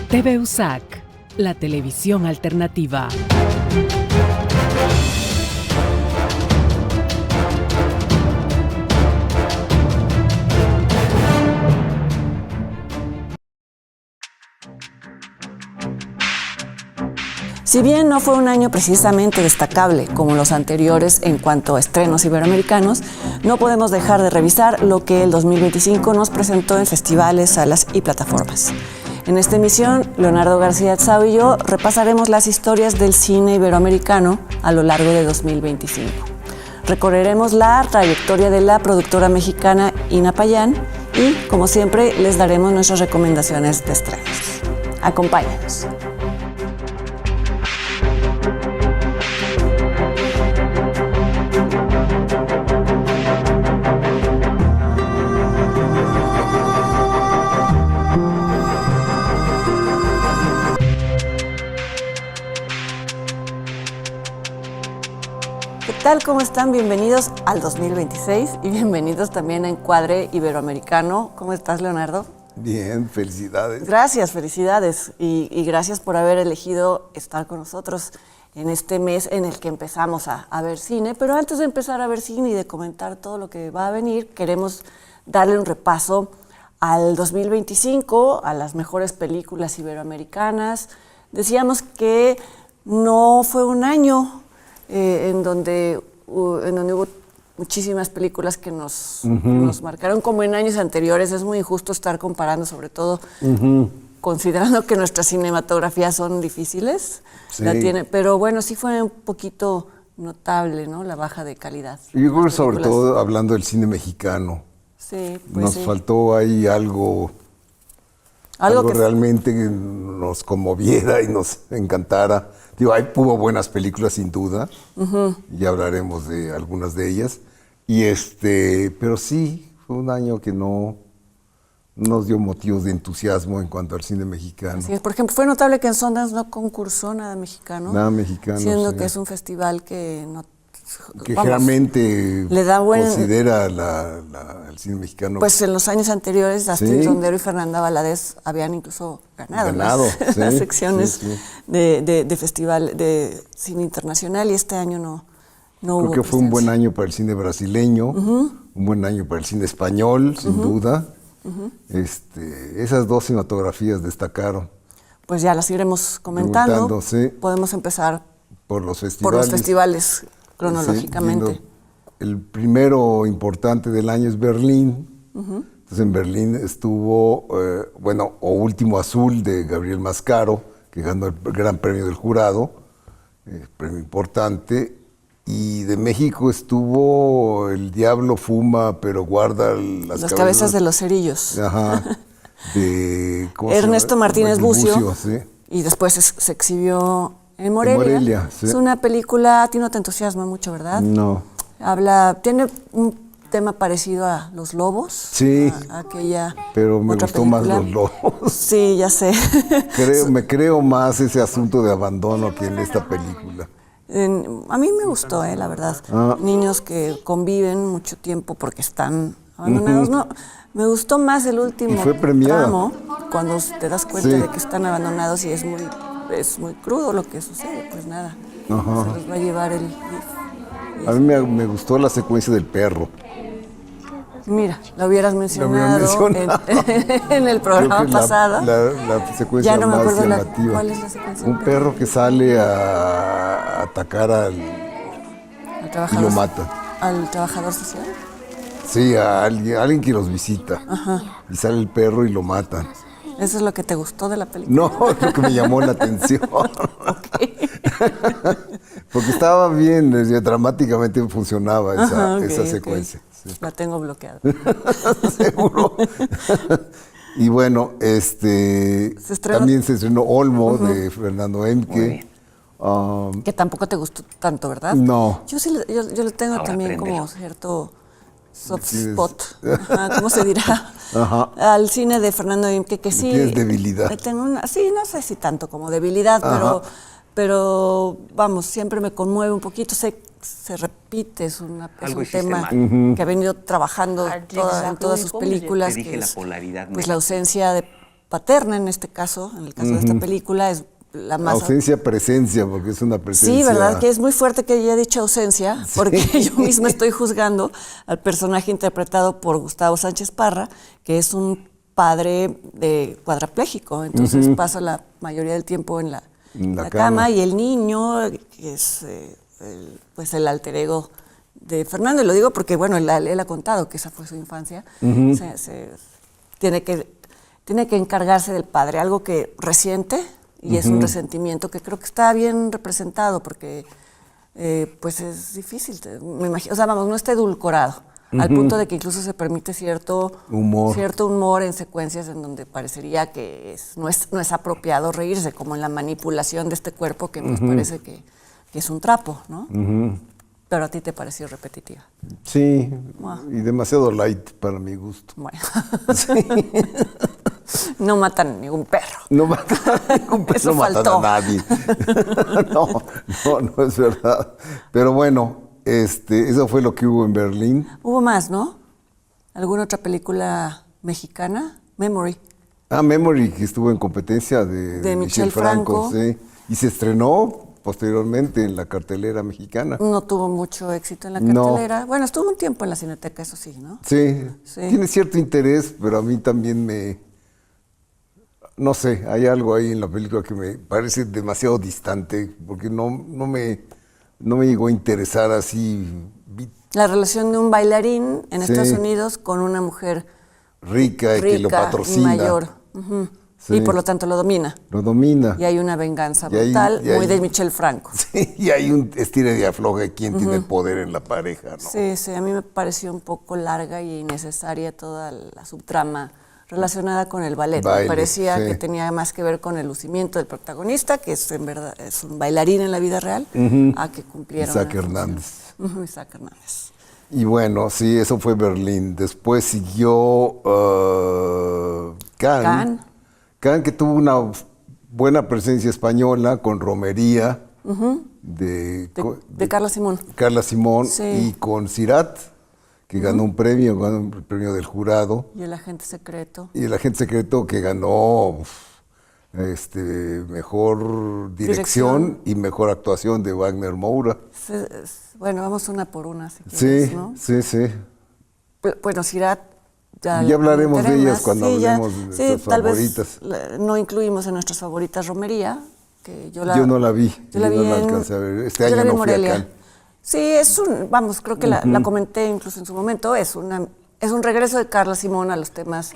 TV USAC, la televisión alternativa. Si bien no fue un año precisamente destacable como los anteriores en cuanto a estrenos iberoamericanos, no podemos dejar de revisar lo que el 2025 nos presentó en festivales, salas y plataformas. En esta emisión, Leonardo García Atzau y yo repasaremos las historias del cine iberoamericano a lo largo de 2025. Recorreremos la trayectoria de la productora mexicana Ina Payán y, como siempre, les daremos nuestras recomendaciones de estrenos. Acompáñanos. ¿Qué tal? ¿Cómo están? Bienvenidos al 2026 y bienvenidos también a Encuadre Iberoamericano. ¿Cómo estás, Leonardo? Bien, felicidades. Gracias, felicidades y gracias por haber elegido estar con nosotros en este mes en el que empezamos a ver cine. Pero antes de empezar a ver cine y de comentar todo lo que va a venir, queremos darle un repaso al 2025, a las mejores películas iberoamericanas. Decíamos que no fue un año en donde hubo muchísimas películas que nos marcaron como en años anteriores. Es muy injusto estar comparando, sobre todo considerando que nuestras cinematografías son difíciles. Sí. Pero bueno, sí fue un poquito notable, ¿no? La baja de calidad. Yo creo que sobre todo hablando del cine mexicano, sí, pues nos faltó ahí algo que realmente nos conmoviera y nos encantara. Digo, hubo buenas películas sin duda, ya hablaremos de algunas de ellas, pero sí, fue un año que no nos dio motivos de entusiasmo en cuanto al cine mexicano. Sí, por ejemplo, fue notable que en Sundance no concursó nada mexicano. Nada mexicano, siendo sí. que es un festival que no... generalmente le da considera el cine mexicano. Pues en los años anteriores, Astrid Rondero y Fernanda Valadez habían incluso ganado las secciones de festival de cine internacional, y este año no hubo. Creo que fue un buen año para el cine brasileño, un buen año para el cine español, sin duda. Esas dos cinematografías destacaron. Pues ya las iremos comentando. Sí. Podemos empezar por los festivales. Cronológicamente. Sí, el primero importante del año es Berlín. Entonces en Berlín estuvo, Último Azul de Gabriel Mascaro, que ganó el Gran Premio del Jurado, premio importante. Y de México estuvo El Diablo Fuma, pero guarda las cabezas de los cerillos. Ajá. De Ernesto Martínez Bucio. Sí. Y después se exhibió en Morelia. Sí. Es una película, a ti no te entusiasma mucho, ¿verdad? No. Tiene un tema parecido a Los Lobos. Sí. Pero me gustó película. más Los Lobos. Sí, ya sé. Me creo más ese asunto de abandono que en esta película. A mí me gustó, la verdad. Niños que conviven mucho tiempo porque están abandonados. No, me gustó más el último tramo, cuando te das cuenta de que están abandonados y es muy crudo lo que sucede. Pues nada, se los va a llevar el... A mí me gustó la secuencia del perro. Mira, lo hubieras mencionado en el programa pasado. La secuencia ya no me más acuerdo llamativa. ¿Cuál es la secuencia? Un perro que sale a atacar y lo mata. ¿Al trabajador social? Sí, a alguien que los visita. Y sale el perro y lo matan. ¿Eso es lo que te gustó de la película? No, es lo que me llamó la atención. Porque estaba bien, dramáticamente funcionaba esa secuencia. Sí. La tengo bloqueada. Seguro. Y bueno, también se estrenó Olmo de Fernando Emke. Que tampoco te gustó tanto, ¿verdad? No. Yo le tengo también como cierto soft spot. ¿Cómo se dirá? Al cine de Fernando Emke, que sí. Tienes debilidad. Sí, no sé si tanto como debilidad, pero vamos, siempre me conmueve un poquito. Se repite, es un tema que ha venido trabajando en todas sus películas, que es la ausencia de paterna en este caso, en el caso de esta película, es la más... Ausencia, presencia, porque es una presencia... Sí, ¿verdad? Que es muy fuerte que haya dicho ausencia, porque yo misma estoy juzgando al personaje interpretado por Gustavo Sánchez Parra, que es un padre cuadraplégico, entonces pasa la mayoría del tiempo en la cama, y el niño, que es pues el alter ego de Fernando, y lo digo porque, bueno, él ha contado que esa fue su infancia, tiene que encargarse del padre, algo que resiente, y es un resentimiento que creo que está bien representado, porque pues es difícil, me imagino, o sea, vamos, no está edulcorado, al punto de que incluso se permite cierto humor en secuencias en donde parecería que no es apropiado reírse, como en la manipulación de este cuerpo que nos parece que es un trapo, ¿no? Pero a ti te pareció repetitiva. Sí, y demasiado light para mi gusto. Bueno. No matan ningún perro. No matan a ningún perro, Eso no matan faltó. a nadie. No es verdad. Pero bueno, eso fue lo que hubo en Berlín. Hubo más, ¿no? ¿Alguna otra película mexicana? Memory. Memory, que estuvo en competencia de Michel Franco, sí. Y se estrenó posteriormente en la cartelera mexicana. No tuvo mucho éxito en la cartelera. No. Bueno, estuvo un tiempo en la Cineteca, eso sí, ¿no? Sí, tiene cierto interés, pero a mí también no sé, hay algo ahí en la película que me parece demasiado distante, porque no me llegó a interesar así. La relación de un bailarín en Estados Unidos con una mujer rica que lo patrocina. Y mayor. Sí. Y por lo tanto lo domina. Lo domina. Y hay una venganza brutal, muy de Michel Franco. Sí, y hay un estire y afloje de quién tiene el poder en la pareja, ¿no? Sí, a mí me pareció un poco larga y innecesaria toda la subtrama relacionada con el ballet. Me parecía que tenía más que ver con el lucimiento del protagonista, que en verdad es un bailarín en la vida real, a que cumpliera Isaac Hernández. Isaac Hernández. Y bueno, sí, eso fue Berlín. Después siguió Cannes, que tuvo una buena presencia española con Romería de Carla Simón. Carla Simón y con Sirat, que ganó un premio, el premio del jurado. Y el agente secreto. Y el agente secreto que ganó mejor dirección y mejor actuación de Wagner Moura. Bueno, vamos una por una, si quieres, ¿no? Sí. Bueno, Sirat, ya hablaremos de ellas cuando hablemos de nuestras favoritas. Tal vez no incluimos en nuestras favoritas Romería, que yo no la vi, yo no la alcancé a ver. Este año no fui a Cannes. Sí, creo que la comenté incluso en su momento, es un regreso de Carla Simón a los temas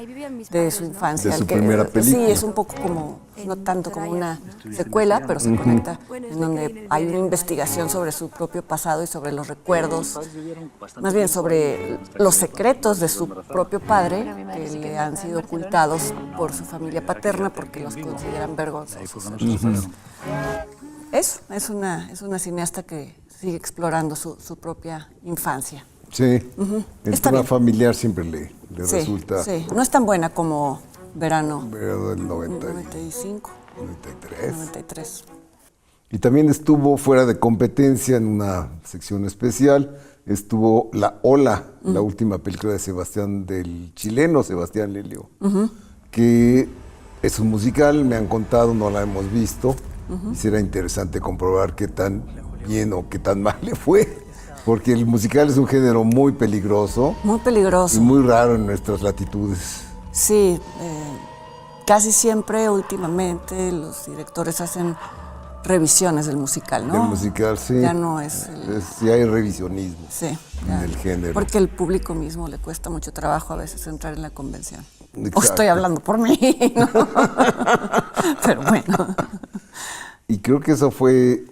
de su infancia. De su primera película. Sí, es un poco como, no tanto como una secuela, pero se conecta en donde hay una investigación sobre su propio pasado y sobre los recuerdos, más bien sobre los secretos de su propio padre, que le han sido ocultados por su familia paterna porque los consideran vergonzosos. Entonces, eso, es una cineasta que sigue explorando su propia infancia. Sí, el tema familiar siempre le resulta... Sí, no es tan buena como Verano del 95. 93. Y también estuvo fuera de competencia en una sección especial, estuvo La Ola, la última película del chileno Sebastián Lelio, que es un musical, me han contado, no la hemos visto, y será interesante comprobar qué tan bien o qué tan mal le fue. Porque el musical es un género muy peligroso. Muy peligroso. Y muy raro en nuestras latitudes. Sí, casi siempre últimamente los directores hacen revisiones del musical, ¿no? Del musical, sí. Ya no es... ya hay revisionismo en el género. Porque al público mismo le cuesta mucho trabajo a veces entrar en la convención. Exacto. O estoy hablando por mí, ¿no? Pero bueno. Y creo que eso fue...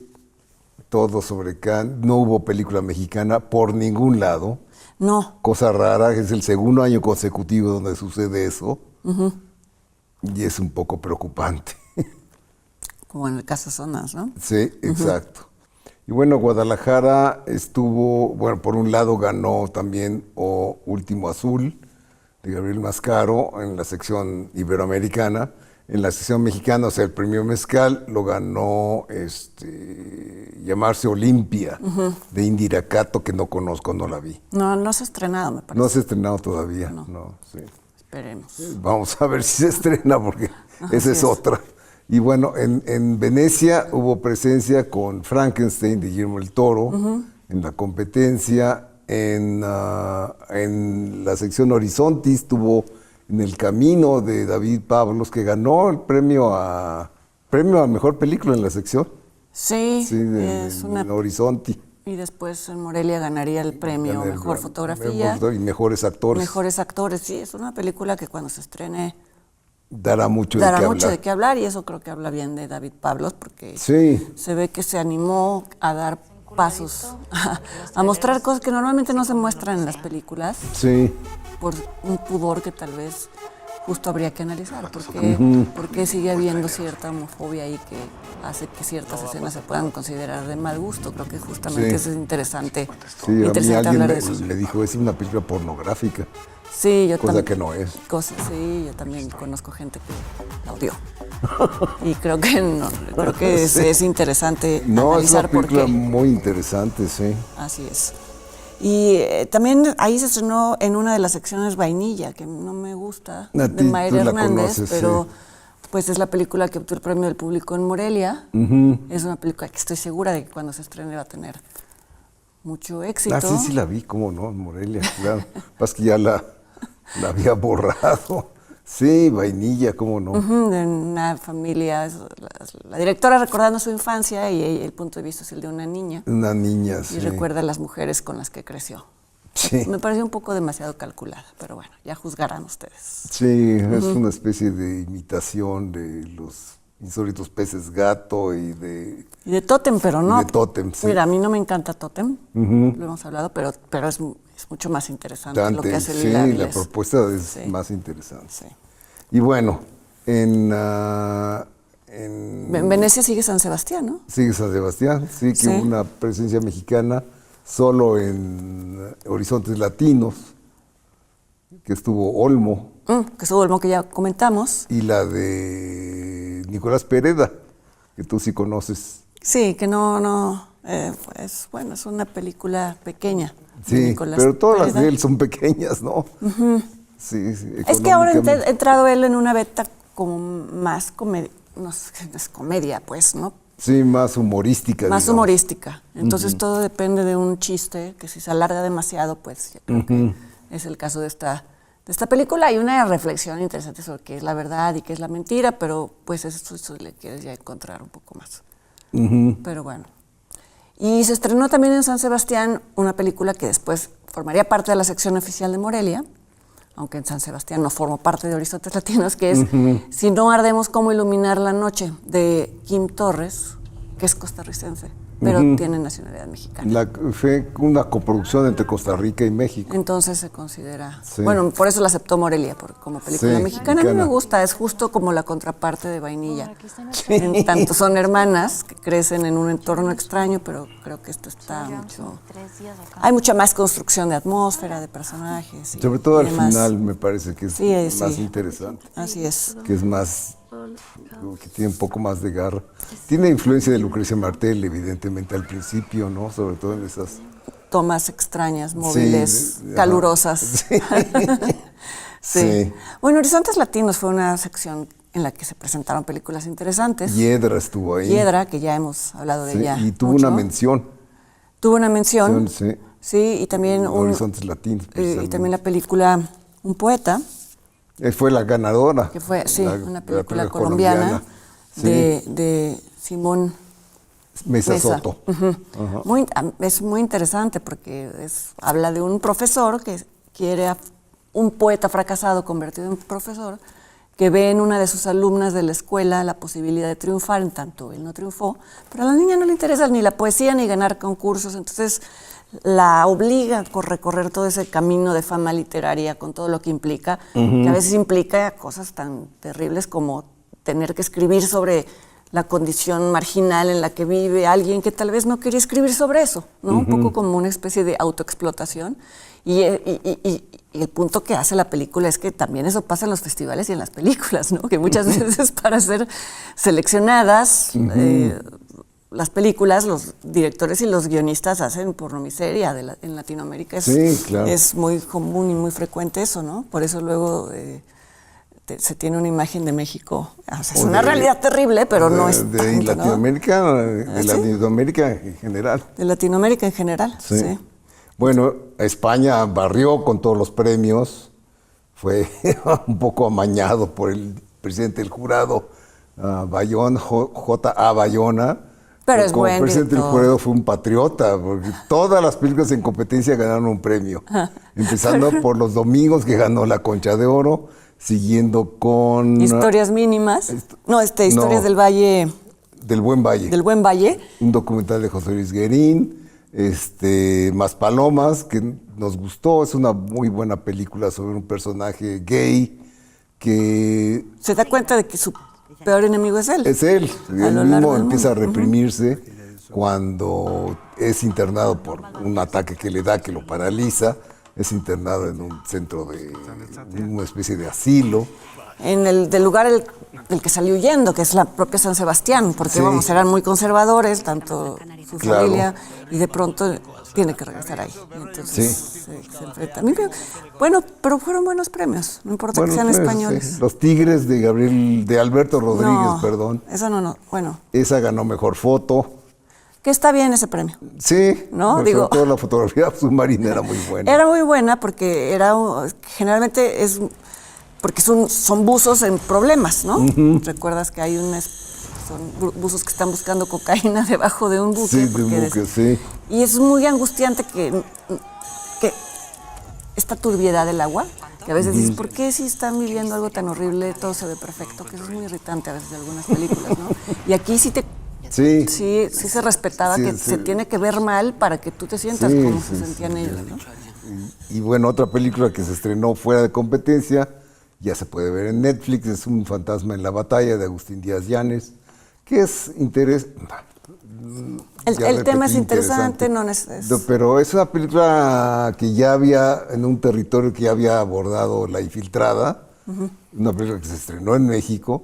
todo sobre Cannes. No hubo película mexicana por ningún lado. No. Cosa rara, es el segundo año consecutivo donde sucede eso. Y es un poco preocupante. Como en el caso Zonas, ¿no? Sí, exacto. Y bueno, Guadalajara estuvo, por un lado ganó también Último Azul, de Gabriel Mascaro, en la sección iberoamericana. En la sección mexicana, o sea, el premio Mezcal lo ganó Llamarse Olimpia, de Indira Cato, que no conozco, no la vi. No se ha estrenado, me parece. No se ha estrenado todavía, no sí. Esperemos. Vamos a ver si se estrena, porque esa es otra. Y bueno, en Venecia hubo presencia con Frankenstein de Guillermo del Toro, en la competencia. En la sección Horizontis tuvo En el Camino de David Pablos, que ganó el premio a Mejor Película en la sección. Sí, es una Horizonti. Y después en Morelia ganaría el premio Mejor Fotografía. Y Mejores Actores. Mejores Actores, sí, es una película que cuando se estrene dará mucho de qué hablar, y eso creo que habla bien de David Pablos, porque se ve que se animó a dar pasos, a mostrar cosas que normalmente no se muestran en las películas, por un pudor que tal vez justo habría que analizar, porque sigue habiendo cierta homofobia ahí que hace que ciertas escenas se puedan considerar de mal gusto. Creo que justamente eso es interesante. Sí, a mí alguien me dijo, es una película pornográfica. Sí, yo cosa que no es. Sí, yo también conozco gente que la odió. Y creo que no, creo que es interesante analizar es una película muy interesante, sí. Así es. Y también ahí se estrenó en una de las secciones Vainilla, que no me gusta, de Mayra Hernández, pero pues es la película que obtuvo el premio del público en Morelia. Es una película que estoy segura de que cuando se estrene va a tener mucho éxito. Sí la vi, cómo no, en Morelia, claro. Pasa que ya la había borrado. Sí, Vainilla, cómo no. De una familia, la directora recordando su infancia y el punto de vista es el de una niña. Una niña, sí. Y recuerda a las mujeres con las que creció. Sí. Me pareció un poco demasiado calculada, pero bueno, ya juzgarán ustedes. Sí, es una especie de imitación de los insólitos peces gato y de Tótem, pero no. De Tótem, sí. Mira, a mí no me encanta Tótem, lo hemos hablado, pero es mucho más interesante lo que hace Lila Avilés. La propuesta es más interesante. Sí. Y bueno, en Venecia sigue San Sebastián, ¿no? Sigue San Sebastián, sí, que hubo una presencia mexicana solo en Horizontes Latinos, que estuvo Olmo. Que estuvo Olmo, que ya comentamos. Y la de Nicolás Pereda, que tú sí conoces. Sí, que es una película pequeña. Sí, pero todas las de él son pequeñas, ¿no? Sí, es que ahora ha entrado él en una beta como más comedia, no es comedia, pues, ¿no? Sí, más humorística. Más humorística. Entonces todo depende de un chiste, que si se alarga demasiado, pues yo creo que es el caso de esta película. Hay una reflexión interesante sobre qué es la verdad y qué es la mentira, pero pues eso le quieres ya encontrar un poco más. Pero bueno. Y se estrenó también en San Sebastián una película que después formaría parte de la sección oficial de Morelia, aunque en San Sebastián no formó parte de Horizontes Latinos, que es Si no ardemos, ¿cómo iluminar la noche?, de Kim Torres, que es costarricense, pero tiene nacionalidad mexicana. Fue una coproducción entre Costa Rica y México. Entonces se considera... Bueno, por eso la aceptó Morelia, como película mexicana. A mí me gusta, es justo como la contraparte de Vainilla. En tanto son hermanas que crecen en un entorno extraño, pero creo que esto está mucho... Hay mucha más construcción de atmósfera, de personajes. Sobre todo al final me parece que es más interesante. Así es. Que es más... que tiene un poco más de garra. Tiene influencia de Lucrecia Martel, evidentemente, al principio, ¿no? Sobre todo en esas... tomas extrañas, móviles, calurosas. Sí. Bueno, Horizontes Latinos fue una sección en la que se presentaron películas interesantes. Hiedra estuvo ahí. Hiedra, que ya hemos hablado de ella. Y tuvo una mención. Tuvo una mención. Sí. Sí, y también Horizontes Latinos. Y también la película Un Poeta. Fue la ganadora. Que fue, una película colombiana de Simón Mesa Soto. Es muy interesante porque habla de un profesor que quiere un poeta fracasado convertido en profesor, que ve en una de sus alumnas de la escuela la posibilidad de triunfar, en tanto él no triunfó, pero a la niña no le interesa ni la poesía ni ganar concursos, entonces la obliga a recorrer todo ese camino de fama literaria con todo lo que implica, que a veces implica cosas tan terribles como tener que escribir sobre la condición marginal en la que vive alguien que tal vez no quería escribir sobre eso, ¿no? Un poco como una especie de autoexplotación. Y el punto que hace la película es que también eso pasa en los festivales y en las películas, ¿no? Que muchas veces para ser seleccionadas, las películas, los directores y los guionistas hacen pornomiseria en Latinoamérica. Sí, claro. Es muy común y muy frecuente eso, ¿no? Por eso luego se tiene una imagen de México. O sea, es una realidad terrible, pero no es de tanto, Latinoamérica, ¿no? de ¿Sí? Latinoamérica en general. De Latinoamérica en general, sí. Bueno, España barrió con todos los premios. Fue un poco amañado por el presidente del jurado, Bayona, J.A. Bayona. Pero es como buen presidente del director. jurado fue un patriota, porque todas las películas en competencia ganaron un premio. Empezando por Los Domingos, que ganó la Concha de Oro, siguiendo con... Historias mínimas. Historias del Valle. Del Buen Valle. Del Buen Valle. Un documental de José Luis Guerín, Más Palomas, que nos gustó, es una muy buena película sobre un personaje gay que... Se da cuenta de que su peor enemigo es él. Es él, A él lo largo mismo del empieza a mundo. reprimirse cuando es internado por un ataque que le da, que lo paraliza, es internado en un centro de una especie de asilo. Del lugar del que salió huyendo, que es la propia San Sebastián, porque Sí. vamos, eran muy conservadores, tanto su Claro. familia, y de pronto tiene que regresar ahí. Y entonces se enfrenta. Bueno, pero fueron buenos premios, no importa que sean españoles. Sí. Los Tigres de Alberto Rodríguez, No, perdón. Esa no. Bueno, Esa ganó mejor foto. que está bien ese premio. Sí, ¿No? pero Digo- sobre todo la fotografía submarina era muy buena. Era muy buena porque generalmente es porque son buzos en problemas, ¿no? Recuerdas que hay son buzos que están buscando cocaína debajo de un buque. Sí, de un porque buque, sí. Y es muy angustiante que esta turbiedad del agua, que a veces dices, ¿por qué si están viviendo algo tan horrible todo se ve perfecto? Que eso es muy irritante a veces de algunas películas, ¿no? Y aquí sí se respetaba Sí, que sí. se tiene que ver mal para que tú te sientas Sí, como sí, se sentían sí. ellos, ¿no? Y bueno, otra película que se estrenó fuera de competencia, ya se puede ver en Netflix, es Un fantasma en la batalla, de Agustín Díaz Llanes, que es El tema es interesante, no es... Pero es una película que ya había, en un territorio que ya había abordado La Infiltrada, una película que se estrenó en México,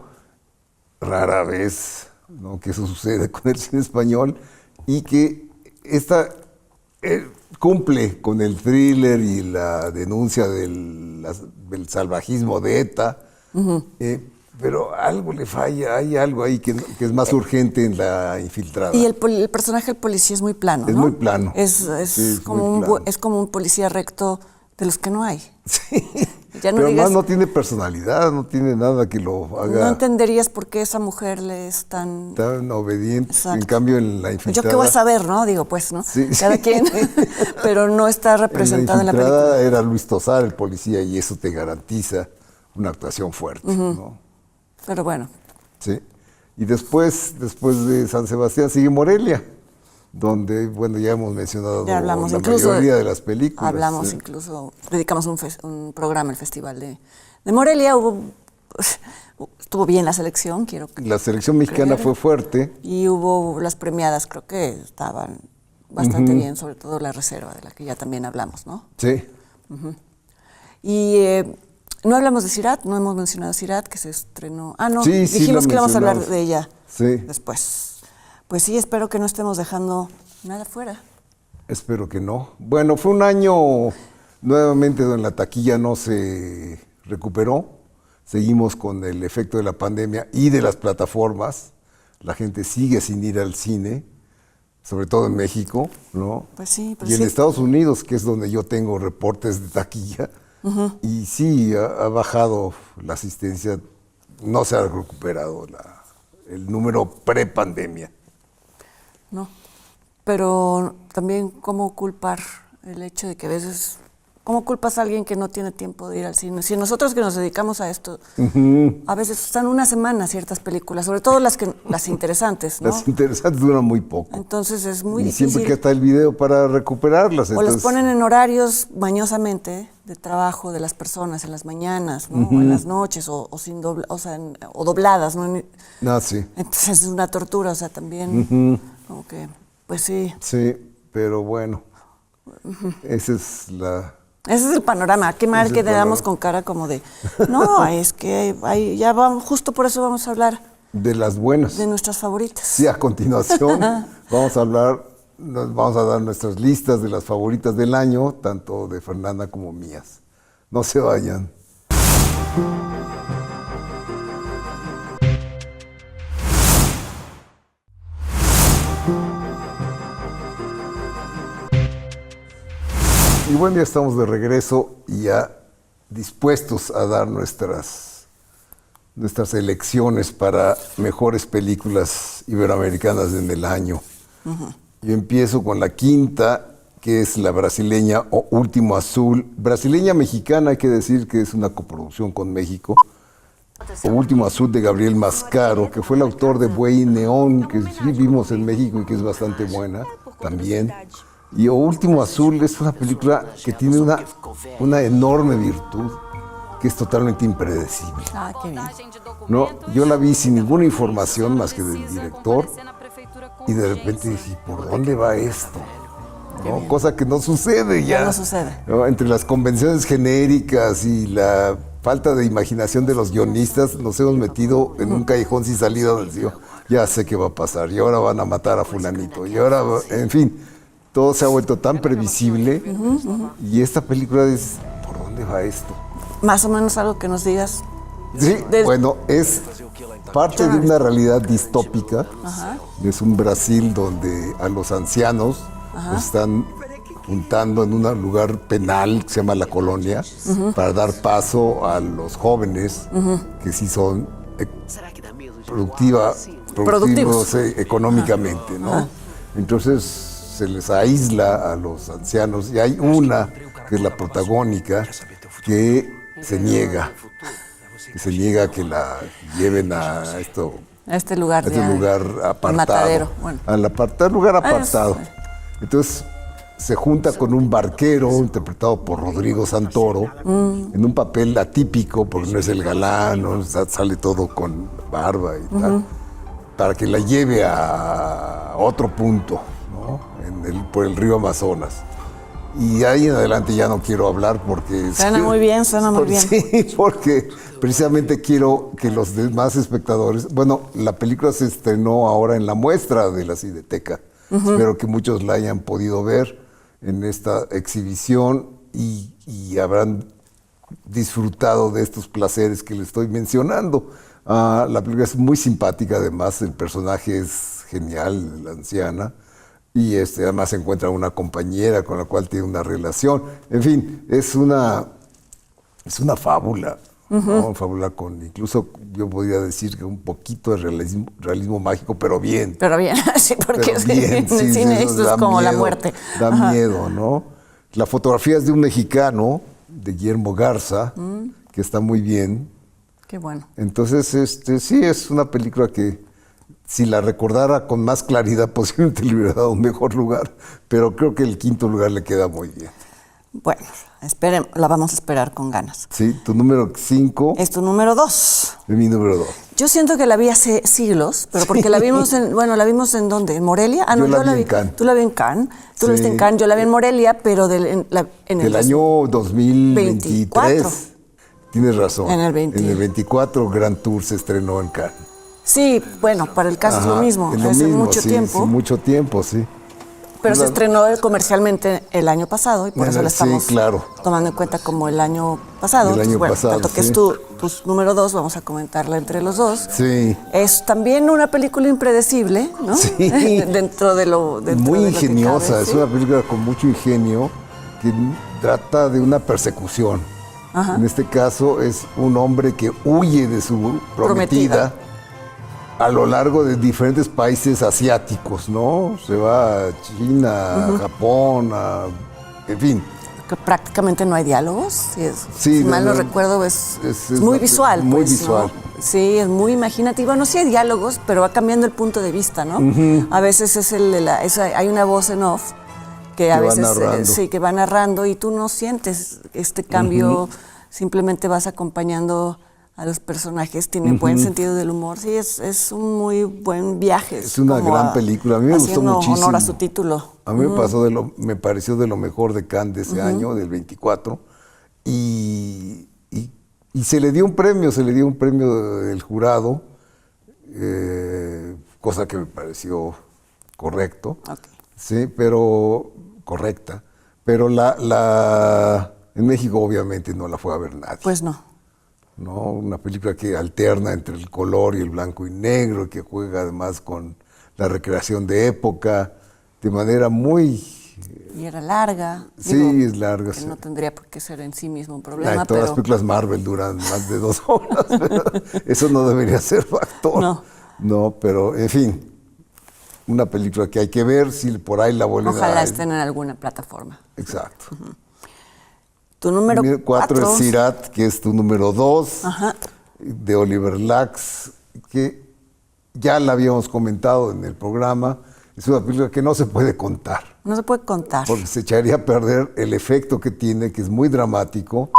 rara vez, ¿no?, que eso sucede con el cine español, y que esta cumple con el thriller y la denuncia del salvajismo de ETA, pero algo le falla, hay algo ahí que es más urgente en La Infiltrada. Y el personaje del policía es muy plano, Es ¿no? muy plano. Es como muy plano. es como un policía recto de los que no hay. Sí. Ya no Pero digas- además no tiene personalidad, no tiene nada que lo No haga entenderías por qué esa mujer le es tan... tan obediente. Exacto. En cambio, en La Yo Infiltrada... qué voy a saber, ¿no? Digo, pues, ¿no? Sí, Cada sí. quien. Pero no está representado en la Infiltrada película. era Luis Tosar, el policía, y eso te garantiza una actuación fuerte, ¿no? Pero bueno, Sí. Y después de San Sebastián sigue Morelia, donde, bueno, ya hemos mencionado ya hablamos la incluso... mayoría de las películas. Hablamos sí. incluso... Dedicamos un programa al Festival de Morelia. Estuvo bien la selección, quiero que... La selección mexicana fue fuerte. Y hubo las premiadas, creo que estaban bastante bien, sobre todo La Reserva, de la que ya también hablamos, ¿no? Sí. Y no hablamos de Sirat, no hemos mencionado a Sirat, que se estrenó... Ah, no, Sí, sí, dijimos la que íbamos a hablar mencionamos. de ella Sí. después. Pues sí, espero que no estemos dejando nada fuera. Espero que no. Bueno, fue un año nuevamente donde la taquilla no se recuperó. Seguimos con el efecto de la pandemia y de las plataformas. La gente sigue sin ir al cine, sobre todo en México, ¿no? Pues sí, pues y en sí. Estados Unidos, que es donde yo tengo reportes de taquilla, y sí, ha bajado la asistencia, no se ha recuperado el número pre-pandemia. No. Pero también cómo culpar el hecho de que a veces... ¿Cómo culpas a alguien que no tiene tiempo de ir al cine? Si nosotros que nos dedicamos a esto, a veces están una semana ciertas películas, sobre todo las interesantes, ¿no? Las interesantes duran muy poco. Entonces es muy Y difícil. siempre que está el video para recuperarlas. O las entonces- ponen en horarios mañosamente de trabajo de las personas en las mañanas, ¿no? O en las noches, o sin o dobladas, ¿no? No, sí. Entonces es una tortura, o sea, también como que, pues sí. Sí, pero bueno, esa es la... Ese es el panorama. Qué mal Ese es que el quedamos panorama. con cara como de, no, es que ya vamos, justo por eso vamos a hablar De las buenas. De nuestras favoritas. Sí, a continuación vamos a dar nuestras listas de las favoritas del año, tanto de Fernanda como mías. No se vayan. Y bueno, ya estamos de regreso y ya dispuestos a dar nuestras elecciones para mejores películas iberoamericanas en el año. Yo empiezo con la quinta, que es la brasileña o Último Azul. Brasileña mexicana, hay que decir que es una coproducción con México. O Último Azul de Gabriel Mascaro, que fue el autor de Buey y Neón, que sí vimos en México y que es bastante buena también. Y O Último Azul es una película que tiene una enorme virtud, que es totalmente impredecible. Ah, qué bien. No, yo la vi sin ninguna información más que del director y de repente dije, ¿por dónde va esto? ¿No? Cosa que no sucede ya. Ya no sucede. ¿No? Entre las convenciones genéricas y la falta de imaginación de los guionistas, nos hemos metido en un callejón sin salida donde digo, ya sé qué va a pasar, y ahora van a matar a fulanito, y ahora, en fin, todo se ha vuelto tan previsible, y esta película es, ¿por dónde va esto? Más o menos algo que nos digas. Sí, bueno, es parte de una realidad distópica. Es un Brasil donde a los ancianos los están juntando en un lugar penal que se llama La Colonia para dar paso a los jóvenes que sí son productivos económicamente, ¿no? Entonces se les aísla a los ancianos y hay una que es la protagónica que se niega a que la lleven a esto. A este lugar, apartado. Matadero. Bueno. Al lugar apartado. Entonces se junta con un barquero interpretado por Rodrigo Santoro en un papel atípico porque no es el galán, ¿no? Sale todo con barba y tal, para que la lleve a otro punto, ¿no? Por el río Amazonas. Y ahí en adelante ya no quiero hablar porque... Suena muy bien. Sí, porque precisamente quiero que los demás espectadores... Bueno, la película se estrenó ahora en la muestra de la Cineteca. Espero que muchos la hayan podido ver en esta exhibición y habrán disfrutado de estos placeres que les estoy mencionando. La película es muy simpática, además, el personaje es genial, la anciana. Y además se encuentra una compañera con la cual tiene una relación. En fin, es una fábula, ¿no? Una fábula con, incluso yo podría decir que un poquito de realismo mágico, pero bien. Pero bien, sí, porque pero bien, en el cine esto es como la muerte. Da miedo, ¿no? La fotografía es de un mexicano, de Guillermo Garza, que está muy bien. Qué bueno. Entonces, sí, es una película que, si la recordara con más claridad, posiblemente le hubiera dado un mejor lugar, pero creo que el quinto lugar le queda muy bien. Bueno, la vamos a esperar con ganas. Sí, tu número 5. Es tu número 2. Es mi número 2. Yo siento que la vi hace siglos, pero porque la vimos ¿la vimos en dónde? ¿En Morelia? No, yo la vi en Cannes. Tú la vi en Cannes. Tú la viste en Cannes, yo la vi en Morelia, pero en el año 2023. Tienes razón. En el 24 Grand Tour se estrenó en Cannes. Sí, bueno, para el caso es lo mismo. Hace mucho tiempo. Sí, mucho tiempo, sí. Pero se estrenó comercialmente el año pasado y por eso la estamos tomando en cuenta como el año pasado. El año pasado, tanto que es tu número 2, vamos a comentarla entre los dos. Sí. Es también una película impredecible, ¿no? Sí. dentro de lo muy ingeniosa, que cabe, es una película con mucho ingenio que trata de una persecución. En este caso es un hombre que huye de su prometida a lo largo de diferentes países asiáticos, ¿no? Se va a China, a Japón, en fin. Que prácticamente no hay diálogos. Si mal no recuerdo, es muy visual. Muy pues, visual. ¿no? Sí, es muy imaginativo. No, sí hay diálogos, pero va cambiando el punto de vista, ¿no? A veces es hay una voz en off que a veces que va narrando y tú no sientes este cambio, simplemente vas acompañando a los personajes, tiene buen sentido del humor. Sí, es un muy buen viaje. Es una gran película. A mí me gustó muchísimo. Honor a su título. A mí me pareció de lo mejor de Cannes de ese año, del 24. Y se le dio un premio del jurado. cosa que me pareció correcto, Okay. sí, pero correcta. Pero en México obviamente no la fue a ver nadie. Pues no. ¿No? Una película que alterna entre el color y el blanco y negro, que juega además con la recreación de época, de manera muy... Y era larga. Sí, Digo, es larga. que Sí. no tendría por qué ser en sí mismo un Ay, problema, todas las pero... películas Marvel duran más de 2 horas, pero eso no debería ser factor. No. No, pero en fin, una película que hay que ver, si por ahí la vuelven Ojalá a... estén en alguna plataforma. Exacto. Tu número 4 es Sirat, que es tu número 2, Ajá. de Oliver Lacks, que ya la habíamos comentado en el programa. Es una película que no se puede contar, No se puede contar. porque se echaría a perder el efecto que tiene, que es muy dramático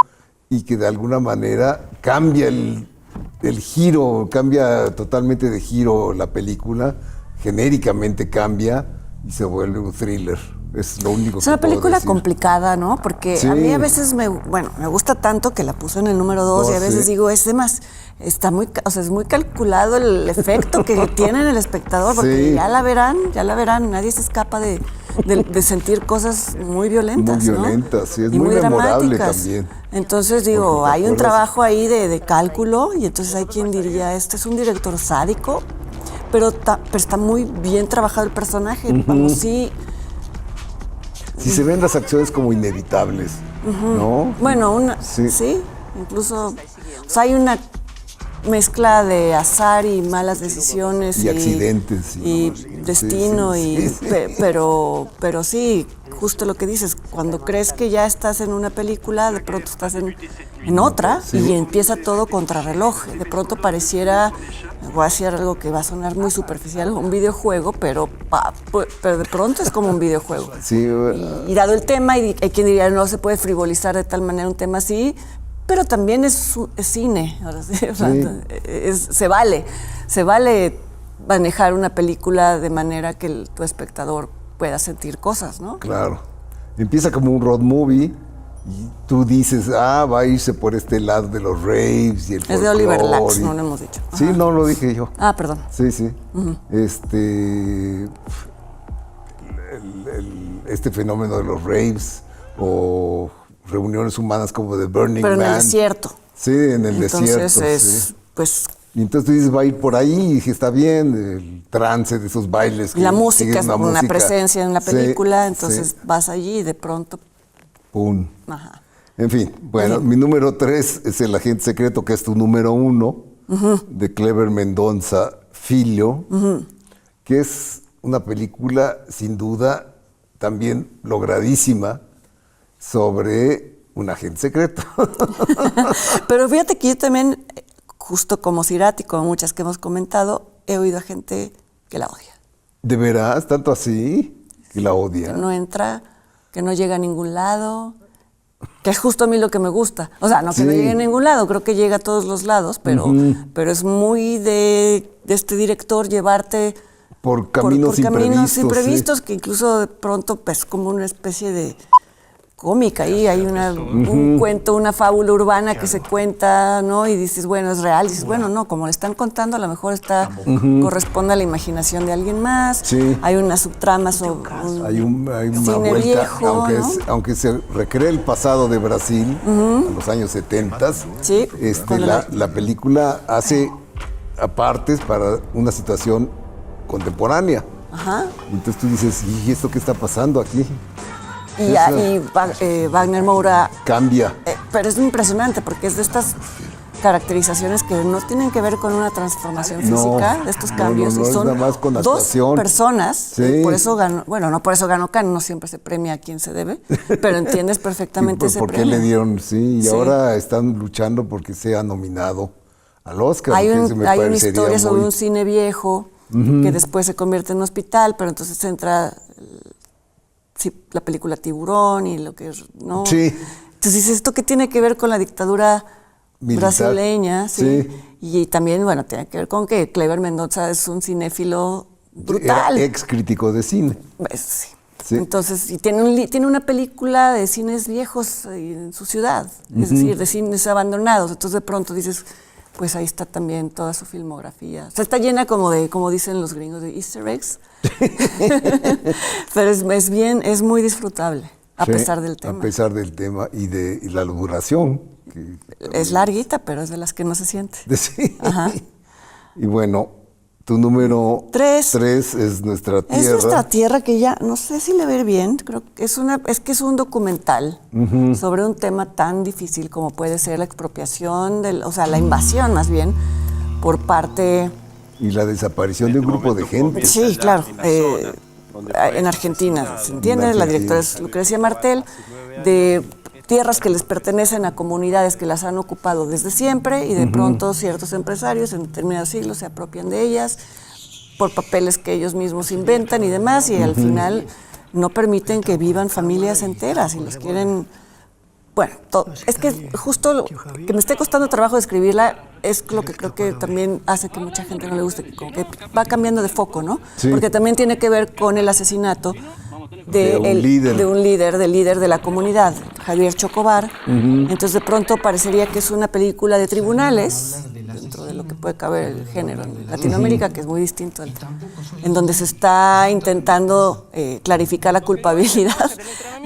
y que de alguna manera cambia el giro, cambia totalmente de giro la película, genéricamente cambia y se vuelve un thriller. Es lo único Es que una puedo película decir. complicada, ¿no? Porque Sí. a mí a veces me gusta tanto que la puse en el número 2 y a veces sí. digo, es muy calculado el efecto que tiene en el espectador, porque Sí. ya la verán, nadie se escapa de sentir cosas muy violentas, Muy ¿no? violentas, sí, es Y muy memorable dramáticas. también. Entonces digo, Porque te hay un acuerdas- trabajo ahí de cálculo y entonces hay quien diría, este es un director sádico, pero está muy bien trabajado el personaje, vamos, sí. Si se ven las acciones como inevitables, ¿no? Bueno, Sí. sí, incluso o sea, hay una mezcla de azar y malas decisiones Y accidentes, y sí. destino Sí, sí, sí. pero sí, justo lo que dices, cuando crees que ya estás en una película, de pronto estás en otra Sí. y empieza todo contrarreloj. De pronto pareciera, voy a decir algo que va a sonar muy superficial, un videojuego, pero de pronto es como un videojuego. Sí, Y dado el tema, y hay quien diría no se puede frivolizar de tal manera un tema así, pero también es cine. Ahora sí, o sea, se vale manejar una película de manera que tu espectador pueda sentir cosas, ¿no? claro. Empieza como un road movie y tú dices, va a irse por este lado de los raves y el Es de Oliver folclore Lacks, y- no lo hemos dicho. Sí, no lo dije yo. Ah, perdón. Sí, sí. Este fenómeno de los raves o reuniones humanas como The Burning Pero en Man. el desierto. Sí, en el Entonces desierto. pues Y entonces tú dices, va a ir por ahí, y dije, está bien, el trance de esos bailes. que la música siguen es una presencia en la Sí, película, entonces sí. vas allí y de pronto, Pum. ajá. En fin, bueno, Bien. mi número 3 es El Agente Secreto, que es tu número 1, de Clever Mendonça Filho, que es una película sin duda también logradísima sobre un agente secreto. Pero fíjate que yo también, justo como Sirat y como muchas que hemos comentado, he oído a gente que la odia. ¿De veras? ¿Tanto así? Que la Que odia. no entra, que no llega a ningún lado, que es justo a mí lo que me gusta. O sea, no que no Sí. llegue a ningún lado, creo que llega a todos los lados, pero es muy de este director llevarte Por caminos imprevistos, imprevistos, que incluso de pronto pues como una especie de cómica ahí, hay un cuento, una fábula urbana que se cuenta, ¿no? Y dices, bueno, es real, y dices, bueno, no, como le están contando, a lo mejor corresponde a la imanación de alguien más, Sí. hay una subtrama sobre Hay una cine vuelta, viejo, ¿no? aunque se recrea el pasado de Brasil, a los años 70, Sí, cuando la película hace apartes para una situación contemporánea. Ajá. Entonces tú dices, ¿y esto qué está pasando aquí? Y, Eso Wagner Moura, cambia. pero es impresionante porque es de estas caracterizaciones que no tienen que ver con una transformación No, física, de estos no, cambios, no, y es son nada más con dos actuación. personas, Sí. por eso ganó, bueno, no por eso ganó Cannes, no siempre se premia a quien se debe, pero entiendes perfectamente ese ¿Por qué premio. le dieron? Sí, y Sí. ahora están luchando porque sea nominado al Oscar. Hay, que un- se me hay una parecería historia sobre muy- un cine viejo que después se convierte en un hospital, pero entonces entra la película Tiburón y lo que es, ¿no? Sí. Entonces dices, ¿esto qué tiene que ver con la dictadura Militar. brasileña? Sí. Sí. Y también, bueno, tiene que ver con que Clever Mendonça es un cinéfilo brutal. Era ex crítico de cine. Pues, sí. Sí. Entonces, y tiene una película de cines viejos en su ciudad, es decir, de cines abandonados. Entonces, de pronto dices, pues ahí está también toda su filmografía. O sea, está llena como de, como dicen los gringos, de easter eggs. Pero es muy disfrutable, a pesar del tema. A pesar del tema y la duración. Es larguita, pero es de las que no se siente. Sí. Ajá. Y bueno, tu número 3 es Nuestra Tierra. Es Nuestra Tierra, que ya no sé si le ver bien. Creo que es un documental sobre un tema tan difícil como puede ser la expropiación, o sea, la invasión más bien, por parte... Y la desaparición de un grupo de gente. Sí, claro. En Argentina, ¿se entiende? La directora es Lucrecia Martel, de tierras que les pertenecen a comunidades que las han ocupado desde siempre y de pronto ciertos empresarios en determinados siglos se apropian de ellas por papeles que ellos mismos inventan y demás, y al final no permiten que vivan familias enteras y los quieren... Bueno, es que justo lo que me esté costando trabajo describirla es lo que creo que también hace que mucha gente no le guste, como que va cambiando de foco, ¿no? Sí. Porque también tiene que ver con el asesinato del líder de la comunidad, Javier Chocobar. Entonces de pronto parecería que es una película de tribunales, dentro de lo que puede caber el género en Latinoamérica, que es muy distinto, en donde se está intentando clarificar la culpabilidad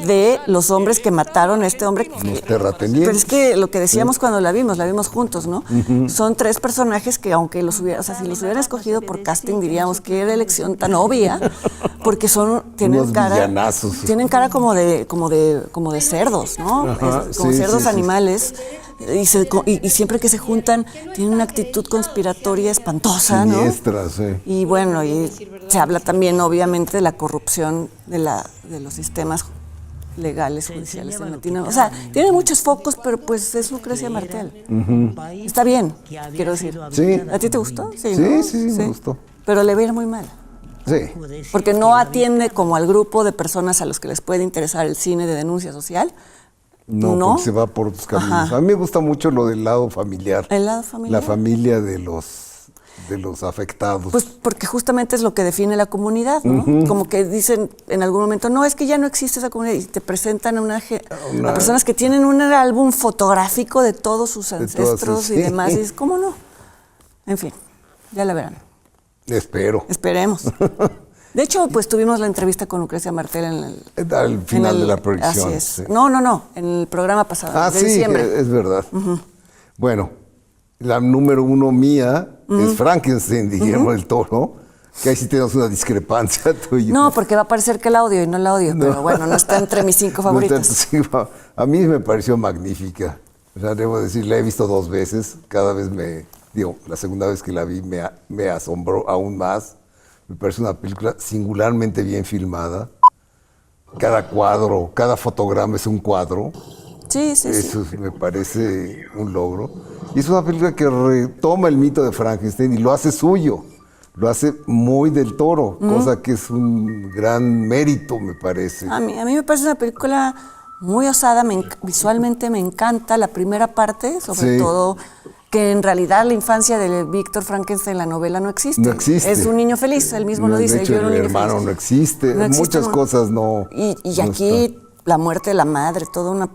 de los hombres que mataron a este hombre. Los terratenientes. Pero es que lo que decíamos cuando la vimos juntos, ¿no? Son 3 personajes que aunque si los hubieran escogido por casting, diríamos que era elección tan obvia, porque tienen cara como de cerdos, ¿no? Como cerdos animales. Y siempre que se juntan tienen una actitud conspiratoria espantosa, ¿no? Siniestra, sí. Y bueno, y se habla también obviamente de la corrupción de los sistemas legales, judiciales en Latinoamérica. O sea, tiene muchos focos, pero pues es Lucrecia Martel. Está bien, quiero decir. Sí. ¿A ti te gustó? Sí, me gustó. Pero le va a ir muy mal. Sí. Porque no atiende como al grupo de personas a los que les puede interesar el cine de denuncia social. No, porque se va por otros caminos. Ajá. A mí me gusta mucho lo del lado familiar. ¿El lado familiar? La familia de los afectados. Pues porque justamente es lo que define la comunidad, ¿no? Como que dicen en algún momento, no, es que ya no existe esa comunidad, y te presentan a personas que tienen un álbum fotográfico de todos sus ancestros y demás, y dices, ¿cómo no? En fin, ya la verán. Esperemos. De hecho, pues tuvimos la entrevista con Lucrecia Martel al final de la proyección. Así es. Sí. No, en el programa pasado, de diciembre. Es verdad. Bueno, la número 1 mía es Frankenstein, de Guillermo del Toro, que ahí sí tenemos una discrepancia tú y yo. No, porque va a parecer que la odio y no la odio, pero bueno, no está entre mis 5 favoritas. A mí me pareció magnífica. O sea, debo decir, la he visto 2 veces. Cada vez la segunda vez que la vi me asombró aún más. Me parece una película singularmente bien filmada. Cada cuadro, cada fotograma es un cuadro. Sí. Eso me parece un logro. Y es una película que retoma el mito de Frankenstein y lo hace suyo. Lo hace muy del Toro, cosa que es un gran mérito, me parece. A mí me parece una película muy osada, visualmente me encanta la primera parte, sobre todo que en realidad la infancia de Víctor Frankenstein, la novela, no existe. No existe. Es un niño feliz, él mismo lo dice. De hecho, el hermano feliz. No existe. Muchas cosas no. Y aquí está. La muerte de la madre, toda una...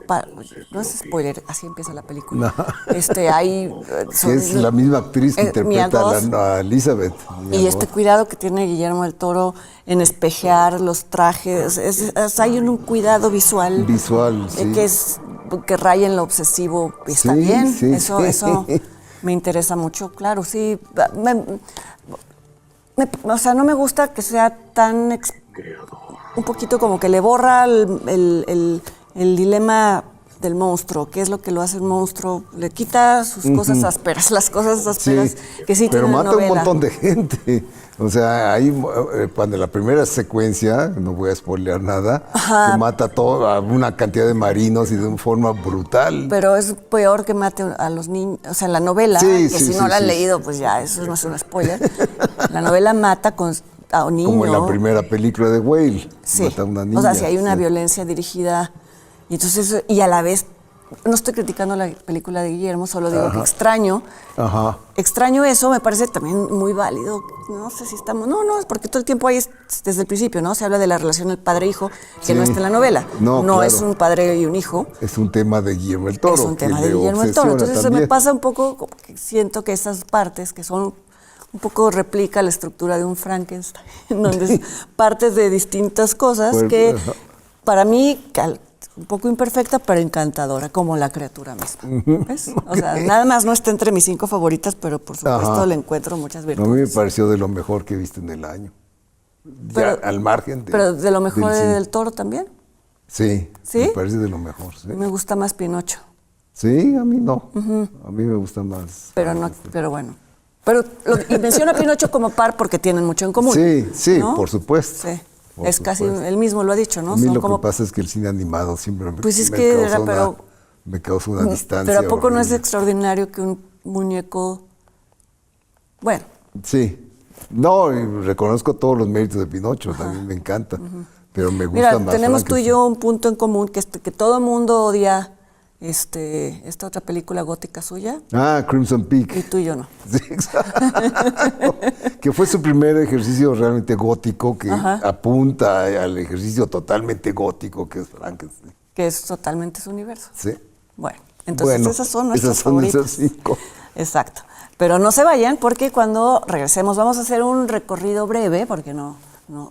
No es spoiler, así empieza la película. No. Es la misma actriz que interpreta a Elizabeth. Y cuidado que tiene Guillermo del Toro en espejear los trajes. Hay un cuidado visual. Que raya en lo obsesivo. Está bien, eso me interesa mucho, claro, sí. O sea, no me gusta que sea tan... un poquito como que le borra el dilema del monstruo, qué es lo que lo hace un monstruo, le quita sus cosas ásperas, las cosas ásperas que sí tiene la novela. Pero mata un montón de gente. O sea, ahí cuando la primera secuencia, no voy a spoilear nada, que mata a una cantidad de marinos y de una forma brutal. Pero es peor que mate a los niños, o sea, en la novela, si no la han leído, pues ya, eso no es un spoiler. La novela mata a un niño. Como en la primera película de Whale. Sí. Mata a una niña. O sea, si hay una violencia dirigida. Y entonces, y a la vez no estoy criticando la película de Guillermo, solo digo que Ajá. extraño eso, me parece también muy válido. No sé si estamos, no, es porque todo el tiempo ahí, desde el principio, ¿no? Se habla de la relación del padre e hijo, que Sí. no está en la novela. No, claro. Es un padre y un hijo. Es un tema de Guillermo del Toro. Es un tema que de le Guillermo del Toro. obsesiona Entonces se me también. pasa un poco, como que siento que esas partes que son un poco replica la estructura de un Frankenstein, en donde es partes de distintas cosas Pues, que ajá. para mí un poco imperfecta pero encantadora, como la criatura misma. ¿Ves? O sea, nada más no está entre mis 5 favoritas, pero por supuesto Ajá. le encuentro muchas A mí me virtudes. pareció de lo mejor que he visto en el año. Ya, al margen de, Pero de lo mejor del cine. del Toro también. Sí, ¿Sí? me parece de lo mejor. Sí, Me gusta más Pinocho, sí, a mí no. A mí me gusta más. pero no, pero bueno. Y menciono a Pinocho como par porque tienen mucho en común. Sí, ¿no? por supuesto. Sí. Por Es casi supuesto. él mismo lo ha dicho, ¿no? A mí Son lo como, que pasa es que el cine animado siempre Pues es me que causa era, una, pero- me causa una distancia. pero ¿a poco no es horrible. extraordinario que un muñeco? Bueno, Sí. No, y reconozco todos los méritos de Pinocho, también me encanta. Pero me gusta mira, más. tenemos tú y Frankenstein. yo un punto en común, que todo el mundo odia esta otra película gótica suya, Ah, Crimson y Peak. tú y yo no. Sí, exacto. Que fue su primer ejercicio realmente gótico, que apunta al ejercicio totalmente gótico que es Frankenstein. Que es totalmente su universo. Sí. Bueno, entonces Bueno, esas son nuestras esas son favoritas. esas 5. Exacto. Pero no se vayan porque cuando regresemos vamos a hacer un recorrido breve, porque no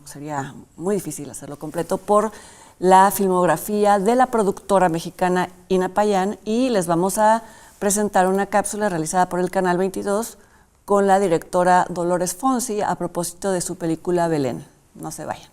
sería muy difícil hacerlo completo, por la filmografía de la productora mexicana Ina Payán, y les vamos a presentar una cápsula realizada por el Canal 22 con la directora Dolores Fonsi a propósito de su película Belén. No se vayan.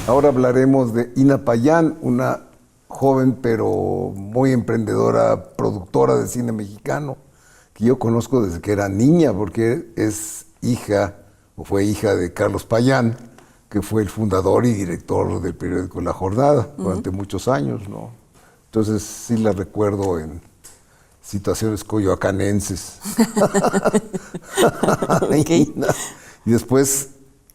Ahora hablaremos de Ina Payán, una joven pero muy emprendedora productora de cine mexicano, que yo conozco desde que era niña, porque es hija, o fue hija de Carlos Payán, que fue el fundador y director del periódico La Jornada durante muchos años, ¿no? Entonces sí la recuerdo en situaciones coyoacanenses. Ok. Y después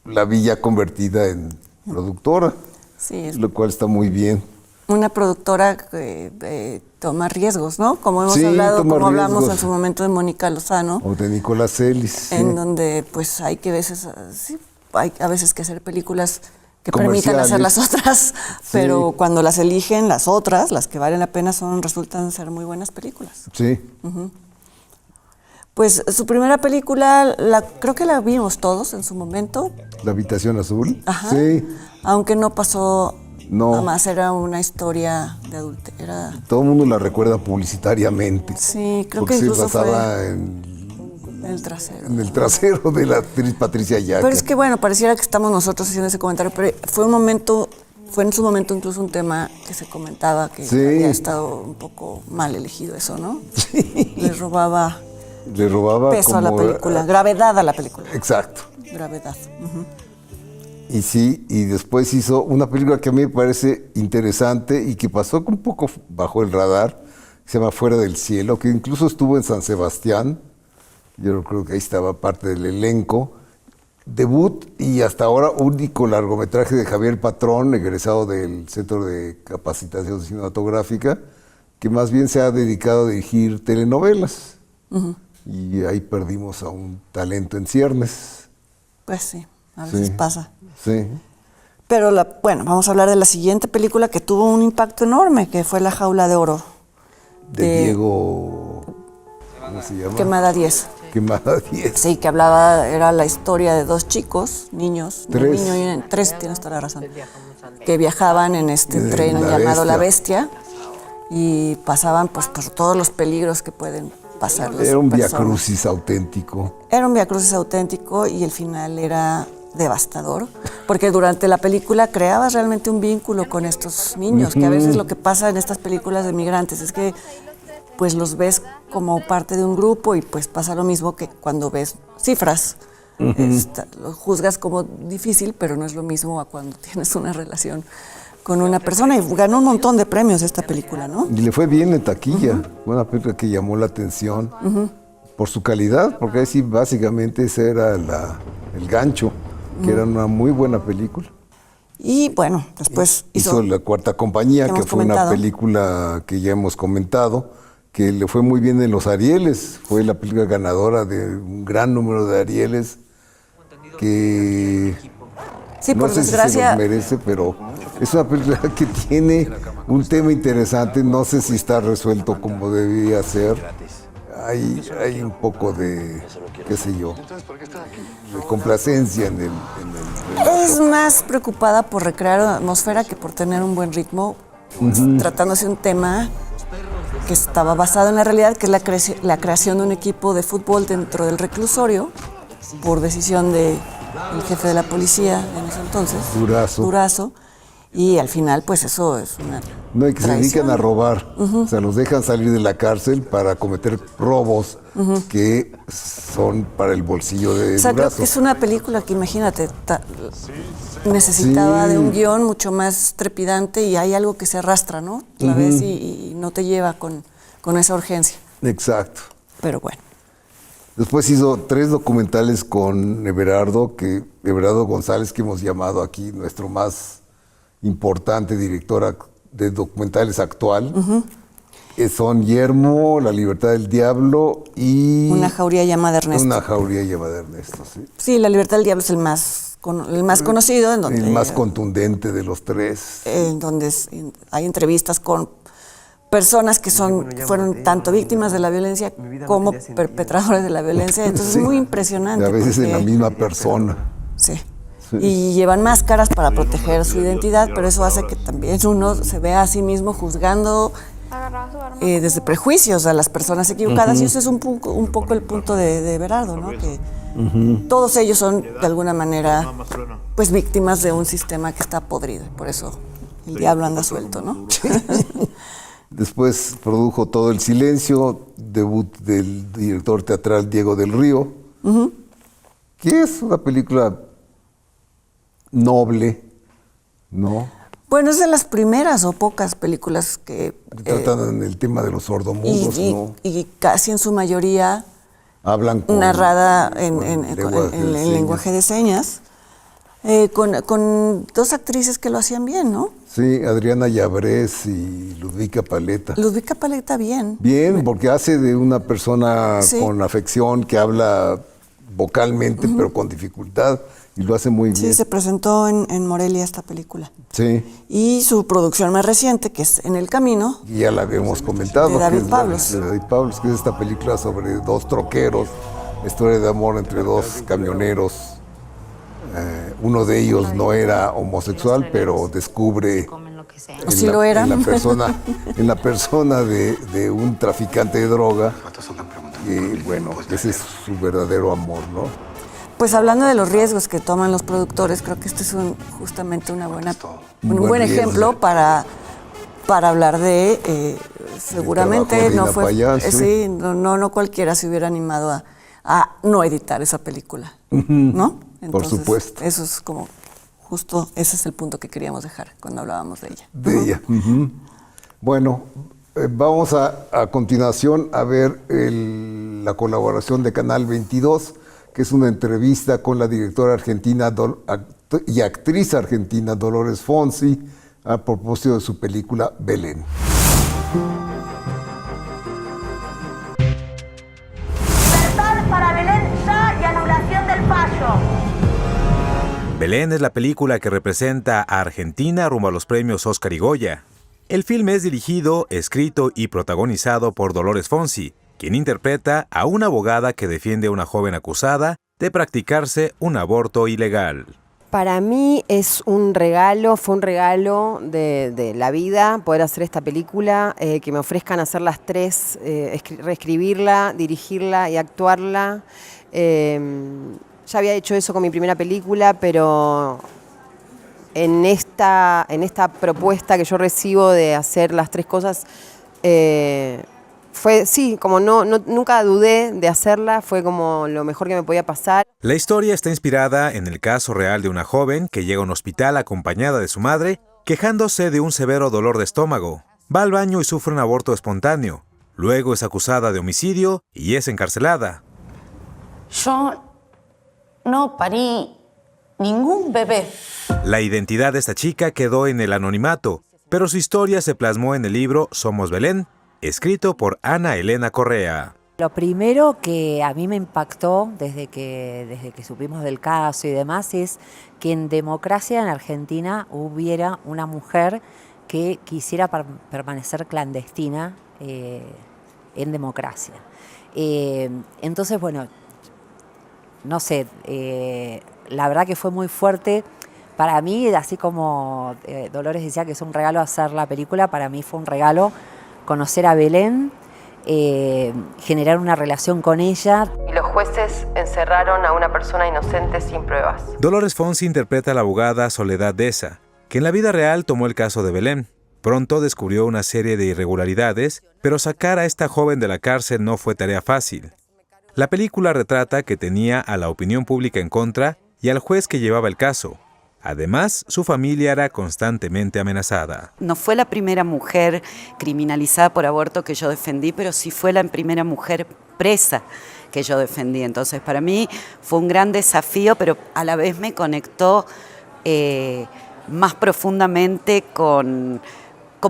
la vi ya convertida en productora, Sí, es lo cual está muy bien. una productora que toma riesgos, ¿no? Como hemos Sí, hablado, toma como hablamos riesgos. en su momento de Mónica Lozano, O de Nicolás Ellis. Sí. en donde pues hay que hay a veces que hacer películas que permitan hacer las otras, pero cuando las eligen las otras, las que valen la pena resultan ser muy buenas películas. Sí. Pues su primera película, creo que la vimos todos en su momento, La habitación azul. Ajá. Sí. aunque no pasó No. nada más, era una historia de adultera. Todo el mundo la recuerda publicitariamente. Sí, creo porque que incluso se basaba fue en el trasero. el trasero de la actriz Patricia Yaca. Pero es que bueno, pareciera que estamos nosotros haciendo ese comentario, pero fue en su momento incluso un tema que se comentaba que Sí. había estado un poco mal elegido eso, ¿no? Sí. Le robaba Le robaba peso a la como- película, gravedad a la película. Exacto. Gravedad. Ujú. Y sí, y después hizo una película que a mí me parece interesante y que pasó un poco bajo el radar, que se llama Fuera del Cielo, que incluso estuvo en San Sebastián. Yo creo que ahí estaba parte del elenco. Debut y hasta ahora único largometraje de Javier Patrón, egresado del Centro de Capacitación Cinematográfica, que más bien se ha dedicado a dirigir telenovelas. Y ahí perdimos a un talento en ciernes. Pues sí, a veces Sí. pasa. Sí. Pero bueno, vamos a hablar de la siguiente película que tuvo un impacto enorme, que fue La Jaula de Oro, De Diego. ¿Cómo se llama? Quemada 10. Quemada 10. Sí, que era la historia de dos chicos, niños, un Tres. niño y tres, tienes toda la razón, que viajaban en este En tren la llamado La Bestia. Bestia y pasaban pues por todos los peligros que pueden pasar las Era un personas. viacrucis auténtico. Era un viacrucis auténtico y el final era devastador, porque durante la película creabas realmente un vínculo con estos niños, que a veces lo que pasa en estas películas de migrantes es que pues los ves como parte de un grupo y pues pasa lo mismo que cuando ves cifras. Lo juzgas como difícil, pero no es lo mismo a cuando tienes una relación con una persona. Y ganó un montón de premios esta película, ¿no? Y le fue bien en taquilla. Fue una película que llamó la atención. por su calidad, porque ahí sí básicamente ese era el gancho, que era una muy buena película. Y bueno, después hizo La Cuarta Compañía, que fue comentado. una película que ya hemos comentado, que le fue muy bien en los Arieles, fue la película ganadora de un gran número de Arieles, que sí, no por sé desgracia, si se los merece, pero es una película que tiene un tema interesante, no sé si está resuelto como debía ser. Hay un poco de, qué sé yo, de complacencia en el es más preocupada por recrear una atmósfera que por tener un buen ritmo, tratándose de un tema que estaba basado en la realidad, que es la creación de un equipo de fútbol dentro del reclusorio, por decisión del jefe de la policía en ese entonces, Durazo. Y al final, pues eso es una no, y que traición. se dedican a robar. O sea, los dejan salir de la cárcel para cometer robos que son para el bolsillo de O sea, creo Durazo. que es una película que, imagínate, necesitaba de un guión mucho más trepidante y hay algo que se arrastra, ¿no? La ves y no te lleva con esa urgencia. Exacto. Pero bueno. Después hizo 3 documentales con Everardo González, que hemos llamado aquí nuestro más importante director de documentales actual. Son Yermo, La Libertad del Diablo y... Una jauría llamada Ernesto. Una jauría llamada Ernesto, sí. Sí, La Libertad del Diablo es el más conocido. En donde, el más contundente de los 3. En donde hay entrevistas con personas que fueron tanto víctimas de la violencia como perpetradores de la violencia. Entonces es muy impresionante. A veces en la misma persona. Sí. Y llevan máscaras para proteger su identidad, pero eso hace que también uno se vea a sí mismo juzgando desde prejuicios a las personas equivocadas. Y eso es un poco el punto de Everardo, ¿no? Que todos ellos son de alguna manera pues víctimas de un sistema que está podrido. Por eso el diablo anda suelto, ¿no? Después produjo Todo el Silencio, debut del director teatral Diego del Río, que es una película noble, ¿no? Bueno, es de las primeras o pocas películas que... Tratan el tema de los sordomudos, ¿no? Y casi en su mayoría hablan narrada en lenguaje de señas, con 2 actrices que lo hacían bien, ¿no? Sí, Adriana Llabrés y Ludvika Paleta. Ludvika Paleta bien. Bien, porque hace de una persona con afección que habla vocalmente, pero con dificultad, y lo hace muy bien. Sí, se presentó en Morelia esta película. Sí. Y su producción más reciente, que es En el Camino. Y ya la habíamos comentado. De David Pablos. De David Pablos, que es esta película sobre 2 troqueros, historia de amor entre 2 camioneros. Uno de ellos no era homosexual, pero descubre en la persona de un traficante de droga, y bueno, ese es su verdadero amor, ¿no? Pues hablando de los riesgos que toman los productores, creo que este es justamente un buen ejemplo para hablar de, seguramente no fue, sí, no cualquiera se hubiera animado a no editar esa película, ¿no? Entonces, por supuesto. Eso es como, justo ese es el punto que queríamos dejar cuando hablábamos de ella. De ella. Bueno, vamos a continuación a ver la colaboración de Canal 22, que es una entrevista con la directora argentina y actriz argentina Dolores Fonsi a propósito de su película Belén. Libertad para Belén ya y anulación del fallo. Belén es la película que representa a Argentina rumbo a los premios Oscar y Goya. El filme es dirigido, escrito y protagonizado por Dolores Fonsi, quien interpreta a una abogada que defiende a una joven acusada de practicarse un aborto ilegal. Para mí es un regalo, fue un regalo de la vida poder hacer esta película, que me ofrezcan hacer las 3, reescribirla, dirigirla y actuarla. Ya había hecho eso con mi primera película, pero en esta propuesta que yo recibo de hacer las 3 cosas, fue, sí, como nunca dudé de hacerla, fue como lo mejor que me podía pasar. La historia está inspirada en el caso real de una joven que llega a un hospital acompañada de su madre, quejándose de un severo dolor de estómago. Va al baño y sufre un aborto espontáneo. Luego es acusada de homicidio y es encarcelada. Yo no parí ningún bebé. La identidad de esta chica quedó en el anonimato, pero su historia se plasmó en el libro Somos Belén, escrito por Ana Elena Correa. Lo primero que a mí me impactó desde que supimos del caso y demás es que en democracia en Argentina hubiera una mujer que quisiera permanecer clandestina en democracia. Entonces, bueno, no sé, la verdad que fue muy fuerte para mí, así como Dolores decía que es un regalo hacer la película, para mí fue un regalo conocer a Belén, generar una relación con ella. Y los jueces encerraron a una persona inocente sin pruebas. Dolores Fonsi interpreta a la abogada Soledad Deza, que en la vida real tomó el caso de Belén. Pronto descubrió una serie de irregularidades, pero sacar a esta joven de la cárcel no fue tarea fácil. La película retrata que tenía a la opinión pública en contra y al juez que llevaba el caso. Además, su familia era constantemente amenazada. No fue la primera mujer criminalizada por aborto que yo defendí, pero sí fue la primera mujer presa que yo defendí. Entonces, para mí fue un gran desafío, pero a la vez me conectó más profundamente con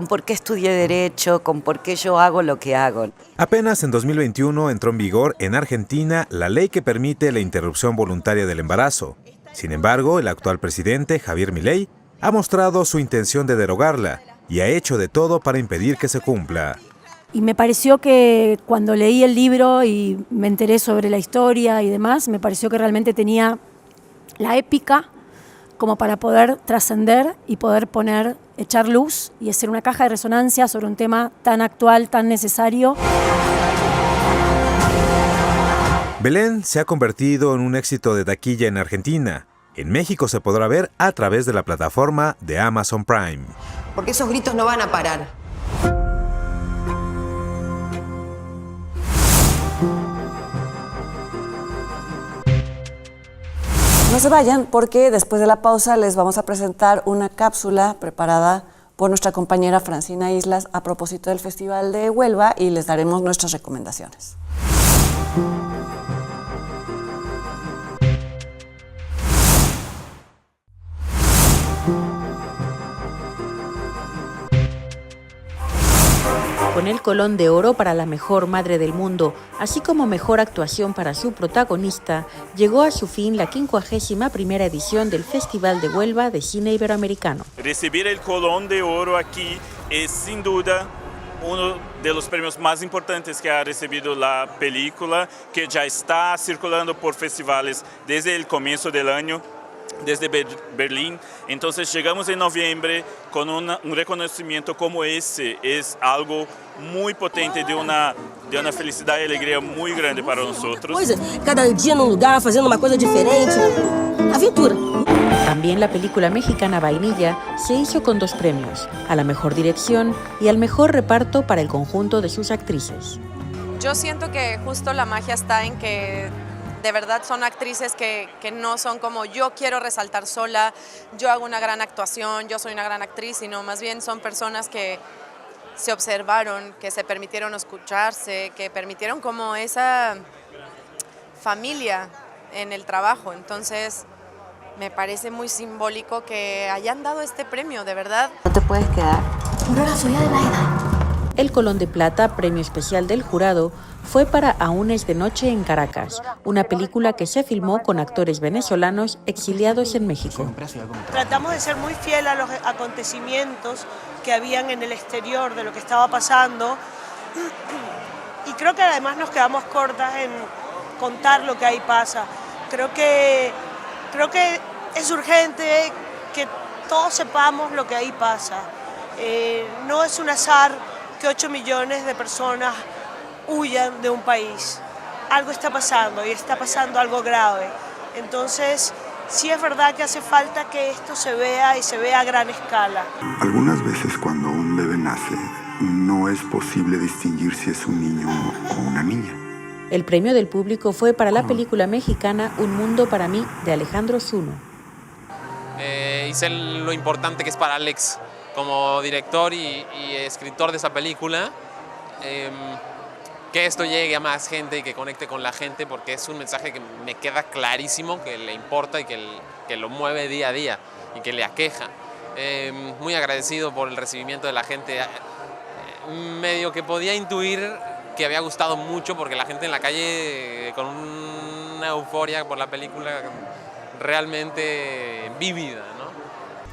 por qué estudié Derecho, con por qué yo hago lo que hago. Apenas en 2021 entró en vigor en Argentina la ley que permite la interrupción voluntaria del embarazo. Sin embargo, el actual presidente, Javier Milei, ha mostrado su intención de derogarla y ha hecho de todo para impedir que se cumpla. Y me pareció que cuando leí el libro y me enteré sobre la historia y demás, me pareció que realmente tenía la épica como para poder trascender y poder echar luz y hacer una caja de resonancia sobre un tema tan actual, tan necesario. Belén se ha convertido en un éxito de taquilla en Argentina. En México se podrá ver a través de la plataforma de Amazon Prime. Porque esos gritos no van a parar. No se vayan porque después de la pausa les vamos a presentar una cápsula preparada por nuestra compañera Francina Islas a propósito del Festival de Huelva y les daremos nuestras recomendaciones. Con el Colón de Oro para la mejor madre del mundo, así como mejor actuación para su protagonista, llegó a su fin la 51ª edición del Festival de Huelva de Cine Iberoamericano. Recibir el Colón de Oro aquí es sin duda uno de los premios más importantes que ha recibido la película, que ya está circulando por festivales desde el comienzo del año, desde Berlín. Entonces llegamos en noviembre con un reconocimiento como ese, es algo muy potente, de una felicidad y alegría muy grande para nosotros. Cada día en un lugar, haciendo una cosa diferente. Aventura. También la película mexicana Vainilla se hizo con 2 premios, a la mejor dirección y al mejor reparto para el conjunto de sus actrices. Yo siento que justo la magia está en que de verdad son actrices que no son como yo quiero resaltar sola, yo hago una gran actuación, yo soy una gran actriz, sino más bien son personas que se observaron, que se permitieron escucharse, que permitieron como esa familia en el trabajo. Entonces me parece muy simbólico que hayan dado este premio, de verdad. No te puedes quedar. Aurora, soy Adelaida. El Colón de Plata, premio especial del jurado, fue para Aún es de noche en Caracas, una película que se filmó con actores venezolanos exiliados en México. Tratamos de ser muy fiel a los acontecimientos que habían en el exterior de lo que estaba pasando y creo que además nos quedamos cortas en contar lo que ahí pasa. Creo que es urgente que todos sepamos lo que ahí pasa. No es un azar que 8 millones de personas huyan de un país. Algo está pasando y está pasando algo grave. Entonces, sí es verdad que hace falta que esto se vea y se vea a gran escala. Algunas veces cuando un bebé nace, no es posible distinguir si es un niño o una niña. El premio del público fue para la película mexicana Un mundo para mí, de Alejandro Zuno. Hice lo importante que es para Alex como director y escritor de esa película. que esto llegue a más gente y que conecte con la gente, porque es un mensaje que me queda clarísimo que le importa y que lo mueve día a día y que le aqueja. Muy agradecido por el recibimiento de la gente. Medio que podía intuir que había gustado mucho, porque la gente en la calle con una euforia por la película realmente vívida, ¿no?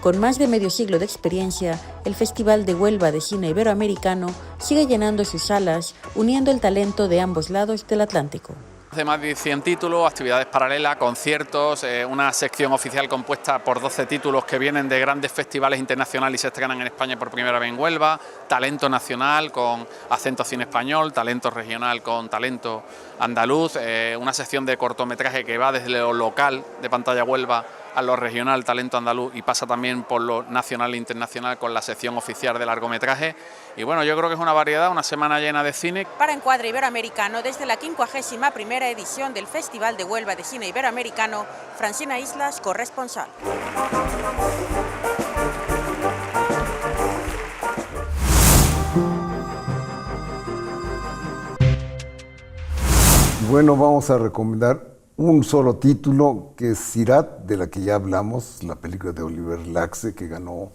Con más de medio siglo de experiencia, el Festival de Huelva de Cine Iberoamericano sigue llenando sus salas, uniendo el talento de ambos lados del Atlántico. De más de 100 títulos, actividades paralelas, conciertos, una sección oficial compuesta por 12 títulos que vienen de grandes festivales internacionales y se estrenan en España por primera vez en Huelva, talento nacional con acento cine español, talento regional con talento andaluz, una sección de cortometraje que va desde lo local de Pantalla Huelva a lo regional, talento andaluz, y pasa también por lo nacional e internacional con la sección oficial de largometraje. Y bueno, yo creo que es una variedad, una semana llena de cine. Para Encuadre Iberoamericano, desde la 51ª edición del Festival de Huelva de Cine Iberoamericano, Francina Islas, corresponsal. Bueno, vamos a recomendar un solo título, que es Sirat, de la que ya hablamos, la película de Oliver Laxe, que ganó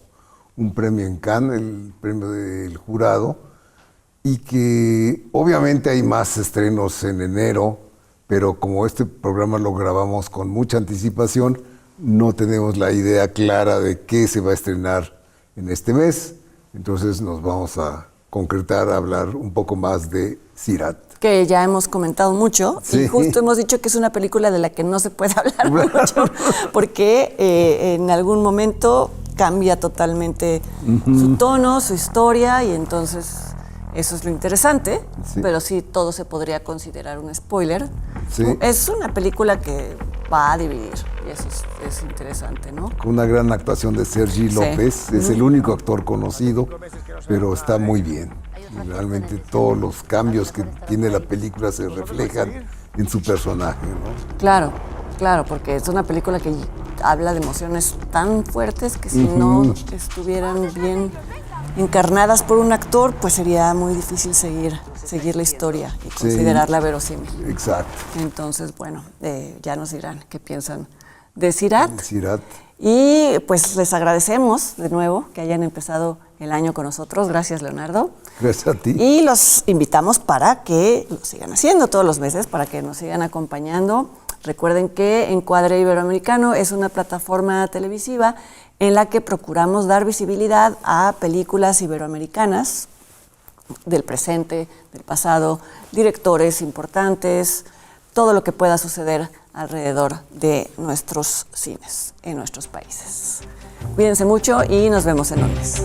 un premio en Cannes, el premio del jurado, y que obviamente hay más estrenos en enero, pero como este programa lo grabamos con mucha anticipación, no tenemos la idea clara de qué se va a estrenar en este mes, entonces nos vamos a concretar, a hablar un poco más de Sirat. Que ya hemos comentado mucho, sí. Y justo hemos dicho que es una película de la que no se puede hablar mucho, porque en algún momento cambia totalmente su tono, su historia, y entonces eso es lo interesante, pero sí, todo se podría considerar un spoiler. Sí. Es una película que va a dividir, y eso es interesante, ¿no? Con una gran actuación de Sergi López, es el único actor conocido, pero está muy bien. Realmente todos los cambios que tiene la película se reflejan en su personaje, ¿no? Claro, claro, porque es una película que habla de emociones tan fuertes que si no estuvieran bien encarnadas por un actor, pues sería muy difícil seguir la historia y considerarla verosímil. Exacto. Entonces, bueno, ya nos dirán qué piensan de Sirat. Sirat. Y pues les agradecemos de nuevo que hayan empezado el año con nosotros. Gracias, Leonardo. Gracias a ti. Y los invitamos para que lo sigan haciendo todos los meses, para que nos sigan acompañando. Recuerden que Encuadre Iberoamericano es una plataforma televisiva en la que procuramos dar visibilidad a películas iberoamericanas del presente, del pasado, directores importantes, todo lo que pueda suceder alrededor de nuestros cines en nuestros países. Cuídense mucho y nos vemos en un mes.